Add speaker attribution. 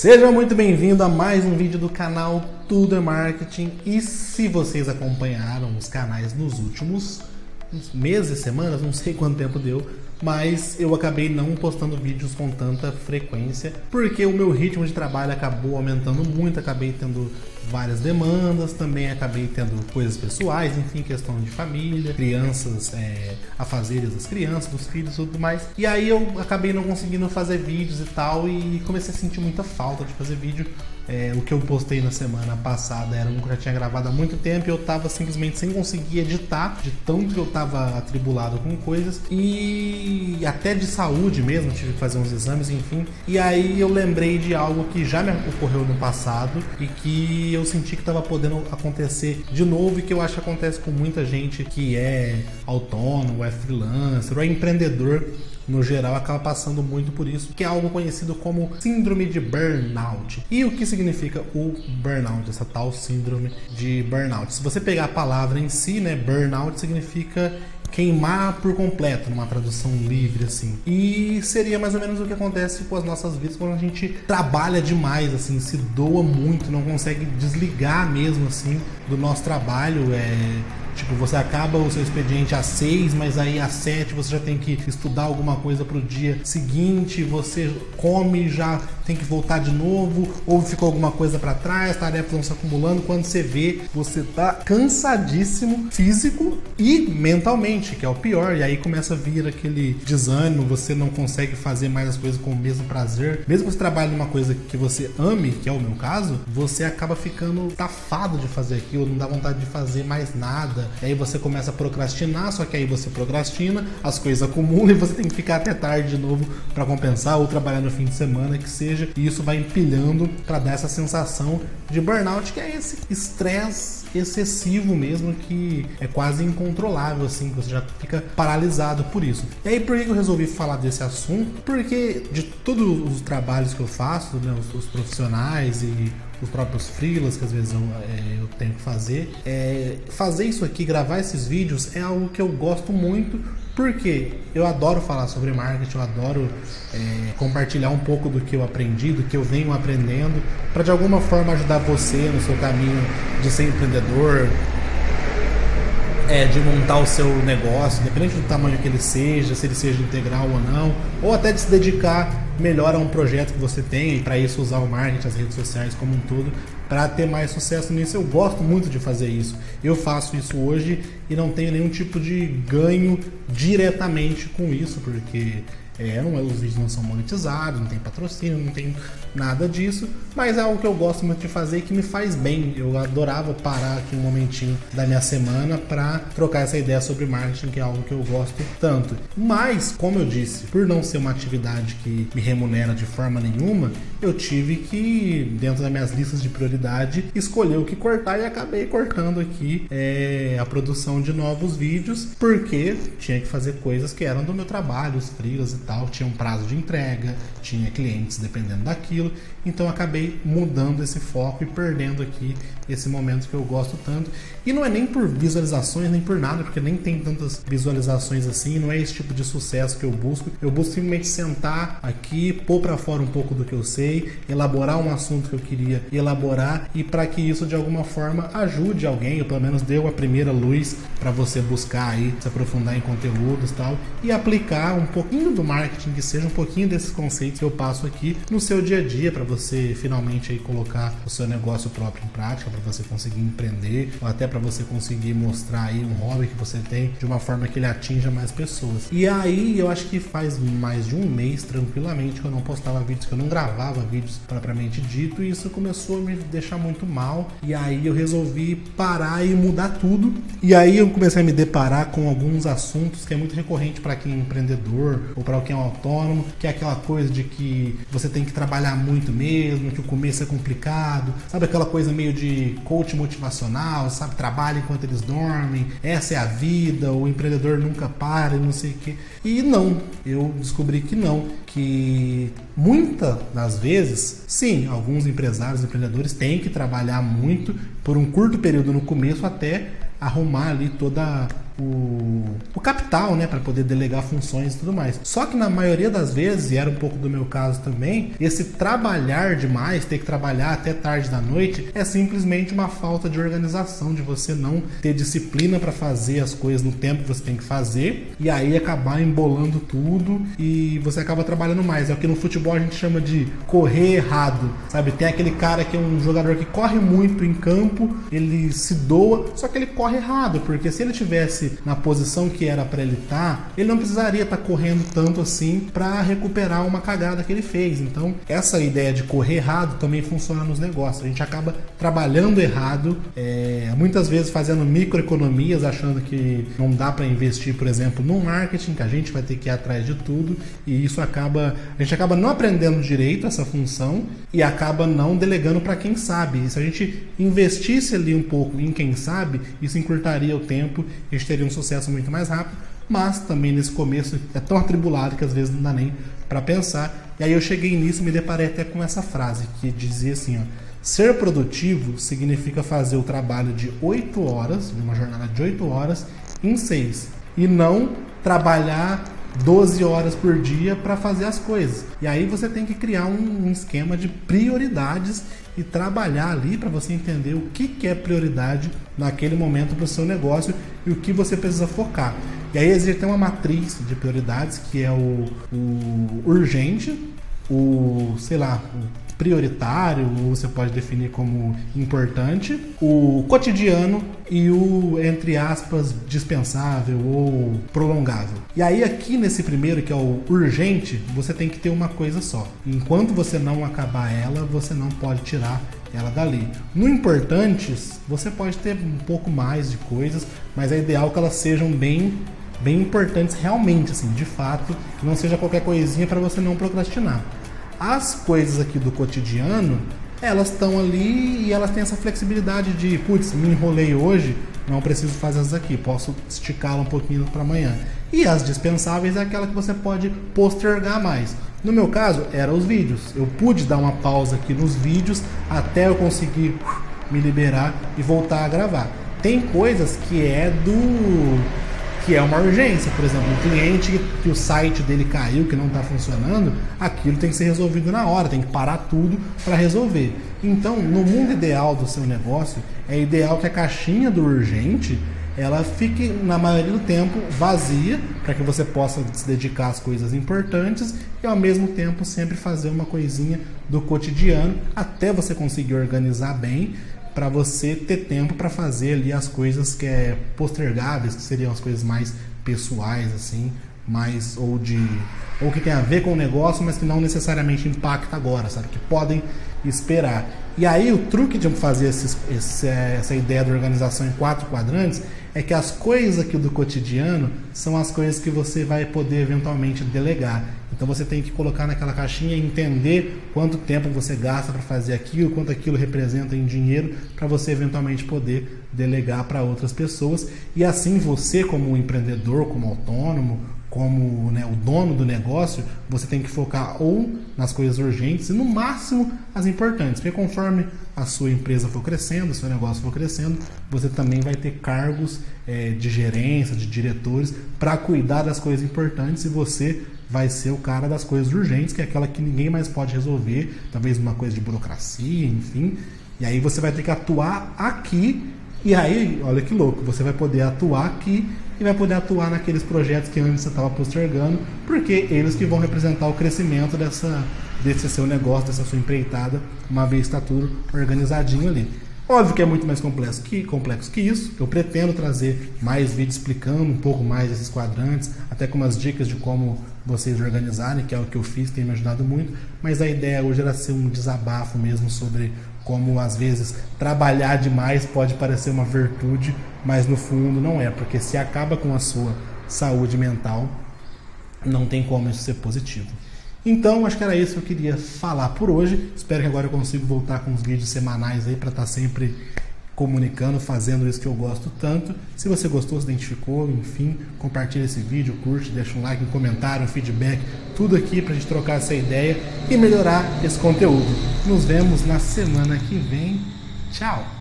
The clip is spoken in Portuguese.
Speaker 1: Seja muito bem-vindo a mais um vídeo do canal Tudo é Marketing. E se vocês acompanharam os canais nos últimos meses, semanas, não sei quanto tempo deu, mas eu acabei não postando vídeos com tanta frequência porque o meu ritmo de trabalho acabou aumentando muito, acabei tendo várias demandas, também acabei tendo coisas pessoais, enfim, questão de família, crianças, afazeres das crianças, dos filhos e tudo mais. E aí eu acabei não conseguindo fazer vídeos e tal, e comecei a sentir muita falta de fazer vídeo. O que eu postei na semana passada era um que eu já tinha gravado há muito tempo e eu tava simplesmente sem conseguir editar, de tanto que eu tava atribulado com coisas e até de saúde mesmo, tive que fazer uns exames, enfim. E aí eu lembrei de algo que já me ocorreu no passado e que eu senti que estava podendo acontecer de novo e que eu acho que acontece com muita gente que é autônomo, é freelancer ou é empreendedor. No geral, acaba passando muito por isso, que é algo conhecido como síndrome de burnout. E o que significa o burnout, essa tal síndrome de burnout? Se você pegar a palavra em si, né, burnout significa queimar por completo, numa tradução livre, assim. E seria mais ou menos o que acontece com as nossas vidas quando a gente trabalha demais, assim, se doa muito, não consegue desligar mesmo, assim, do nosso trabalho. Tipo, você acaba o seu expediente às 6, mas aí às 7 você já tem que estudar alguma coisa pro dia seguinte, você come, já tem que voltar de novo, ou ficou alguma coisa para trás, tarefas vão se acumulando. Quando você vê, você tá cansadíssimo físico e mentalmente, que é o pior, e aí começa a vir aquele desânimo, você não consegue fazer mais as coisas com o mesmo prazer. Mesmo que você trabalhe numa coisa que você ame, que é o meu caso, você acaba ficando tafado de fazer aquilo, não dá vontade de fazer mais nada. E aí você começa a procrastinar, só que aí você procrastina, as coisas acumulam e você tem que ficar até tarde de novo para compensar ou trabalhar no fim de semana, que seja, e isso vai empilhando para dar essa sensação de burnout, que é esse estresse excessivo mesmo, que é quase incontrolável, assim, que você já fica paralisado por isso. E aí, por que eu resolvi falar desse assunto? Porque de todos os trabalhos que eu faço, né, os profissionais e os próprios freelas que às vezes eu tenho que fazer, fazer isso aqui, gravar esses vídeos é algo que eu gosto muito, porque eu adoro falar sobre marketing, eu adoro compartilhar um pouco do que eu aprendi, do que eu venho aprendendo, para de alguma forma ajudar você no seu caminho de ser empreendedor, de montar o seu negócio, independente do tamanho que ele seja, se ele seja integral ou não, ou até de se dedicar melhor a um projeto que você tem, e para isso usar o marketing, as redes sociais como um todo, para ter mais sucesso nisso. Eu gosto muito de fazer isso. Eu faço isso hoje e não tenho nenhum tipo de ganho diretamente com isso, porque os vídeos não são monetizados, não tem patrocínio, não tem nada disso, mas é algo que eu gosto muito de fazer e que me faz bem. Eu adorava parar aqui um momentinho da minha semana para trocar essa ideia sobre marketing, que é algo que eu gosto tanto. Mas, como eu disse, por não ser uma atividade que me remunera de forma nenhuma, eu tive que, dentro das minhas listas de prioridade, escolher o que cortar, e acabei cortando aqui a produção de novos vídeos, porque tinha que fazer coisas que eram do meu trabalho, os freelas e tal, tinha um prazo de entrega, tinha clientes dependendo daquilo, então acabei mudando esse foco e perdendo aqui esse momento que eu gosto tanto. E não é nem por visualizações, nem por nada, porque nem tem tantas visualizações assim, não é esse tipo de sucesso que eu busco simplesmente sentar aqui, pôr para fora um pouco do que eu sei, elaborar um assunto que eu queria elaborar, e para que isso de alguma forma ajude alguém, ou pelo menos dê a primeira luz para você buscar aí, se aprofundar em conteúdos e tal, e aplicar um pouquinho do marketing, que seja um pouquinho desses conceitos que eu passo aqui no seu dia a dia, para você finalmente aí colocar o seu negócio próprio em prática, para você conseguir empreender, ou até para você conseguir mostrar aí um hobby que você tem de uma forma que ele atinja mais pessoas. E aí eu acho que faz mais de um mês tranquilamente que eu não postava vídeos, que eu não gravava vídeos propriamente dito, e isso começou a me deixar muito mal. E aí eu resolvi parar e mudar tudo. E aí eu comecei a me deparar com alguns assuntos que é muito recorrente para quem é empreendedor ou para quem é autônomo, que é aquela coisa de que você tem que trabalhar muito mesmo, que o começo é complicado, sabe, aquela coisa meio de coach motivacional, sabe, trabalha enquanto eles dormem, essa é a vida, o empreendedor nunca para e não sei o que. E não, eu descobri que não, que muitas das vezes, sim, alguns empresários, empreendedores têm que trabalhar muito por um curto período no começo até arrumar ali toda o capital, né, para poder delegar funções e tudo mais. Só que na maioria das vezes, e era um pouco do meu caso também, esse trabalhar demais, ter que trabalhar até tarde da noite, é simplesmente uma falta de organização, de você não ter disciplina para fazer as coisas no tempo que você tem que fazer, e aí acabar embolando tudo e você acaba trabalhando mais. É o que no futebol a gente chama de correr errado, sabe? Tem aquele cara que é um jogador que corre muito em campo, ele se doa, só que ele corre errado, porque se ele tivesse na posição que era para ele estar, ele não precisaria estar correndo tanto assim para recuperar uma cagada que ele fez. Então, essa ideia de correr errado também funciona nos negócios. A gente acaba trabalhando errado, muitas vezes fazendo microeconomias, achando que não dá para investir, por exemplo, no marketing, que a gente vai ter que ir atrás de tudo, e isso a gente acaba não aprendendo direito essa função e acaba não delegando para quem sabe. E se a gente investisse ali um pouco em quem sabe, isso encurtaria o tempo e a gente teria um sucesso muito mais rápido, mas também nesse começo é tão atribulado que às vezes não dá nem para pensar. E aí eu cheguei nisso e me deparei até com essa frase que dizia assim, ó: ser produtivo significa fazer o trabalho de 8 horas, de uma jornada de 8 horas, em 6, e não trabalhar 12 horas por dia para fazer as coisas. E aí você tem que criar um esquema de prioridades e trabalhar ali para você entender o que é prioridade naquele momento para o seu negócio e o que você precisa focar. E aí existe uma matriz de prioridades que é o urgente, o prioritário, ou você pode definir como importante, o cotidiano e o, entre aspas, dispensável ou prolongável. E aí aqui nesse primeiro, que é o urgente, você tem que ter uma coisa só. Enquanto você não acabar ela, você não pode tirar ela dali. No importantes, você pode ter um pouco mais de coisas, mas é ideal que elas sejam bem importantes realmente, assim, de fato, que não seja qualquer coisinha para você não procrastinar. As coisas aqui do cotidiano, elas estão ali e elas têm essa flexibilidade de, putz, me enrolei hoje, não preciso fazer essas aqui, posso esticá-la um pouquinho para amanhã. E as dispensáveis é aquela que você pode postergar mais. No meu caso, eram os vídeos. Eu pude dar uma pausa aqui nos vídeos até eu conseguir me liberar e voltar a gravar. Tem coisas que é uma urgência, por exemplo, um cliente que o site dele caiu, que não está funcionando, aquilo tem que ser resolvido na hora, tem que parar tudo para resolver. Então, no mundo ideal do seu negócio, é ideal que a caixinha do urgente ela fique, na maioria do tempo, vazia, para que você possa se dedicar às coisas importantes e, ao mesmo tempo, sempre fazer uma coisinha do cotidiano, até você conseguir organizar bem, para você ter tempo para fazer ali as coisas que é postergáveis, que seriam as coisas mais pessoais, assim, mais ou que tem a ver com o negócio, mas que não necessariamente impacta agora, sabe? Que podem esperar. E aí o truque de fazer essa ideia da organização em 4 quadrantes é que as coisas aqui do cotidiano são as coisas que você vai poder eventualmente delegar. Então você tem que colocar naquela caixinha e entender quanto tempo você gasta para fazer aquilo, quanto aquilo representa em dinheiro, para você eventualmente poder delegar para outras pessoas. E assim você, como empreendedor, como autônomo, como, né, o dono do negócio, você tem que focar ou nas coisas urgentes e no máximo as importantes, porque conforme a sua empresa for crescendo, o seu negócio for crescendo, você também vai ter cargos de gerência, de diretores para cuidar das coisas importantes, e você vai ser o cara das coisas urgentes, que é aquela que ninguém mais pode resolver, talvez uma coisa de burocracia, enfim, e aí você vai ter que atuar aqui. E aí, olha que louco, você vai poder atuar aqui e vai poder atuar naqueles projetos que antes você estava postergando, porque eles que vão representar o crescimento desse seu negócio, dessa sua empreitada, uma vez está tudo organizadinho ali. Óbvio que é muito mais complexo que isso. Eu pretendo trazer mais vídeos explicando um pouco mais esses quadrantes, até com umas dicas de como vocês organizarem, que é o que eu fiz, tem me ajudado muito, mas a ideia hoje era ser um desabafo mesmo sobre como às vezes trabalhar demais pode parecer uma virtude, mas no fundo não é, porque se acaba com a sua saúde mental, não tem como isso ser positivo. Então, acho que era isso que eu queria falar por hoje. Espero que agora eu consiga voltar com os vídeos semanais aí para estar sempre comunicando, fazendo isso que eu gosto tanto. Se você gostou, se identificou, enfim, compartilha esse vídeo, curte, deixa um like, um comentário, um feedback, tudo aqui pra gente trocar essa ideia e melhorar esse conteúdo. Nos vemos na semana que vem. Tchau!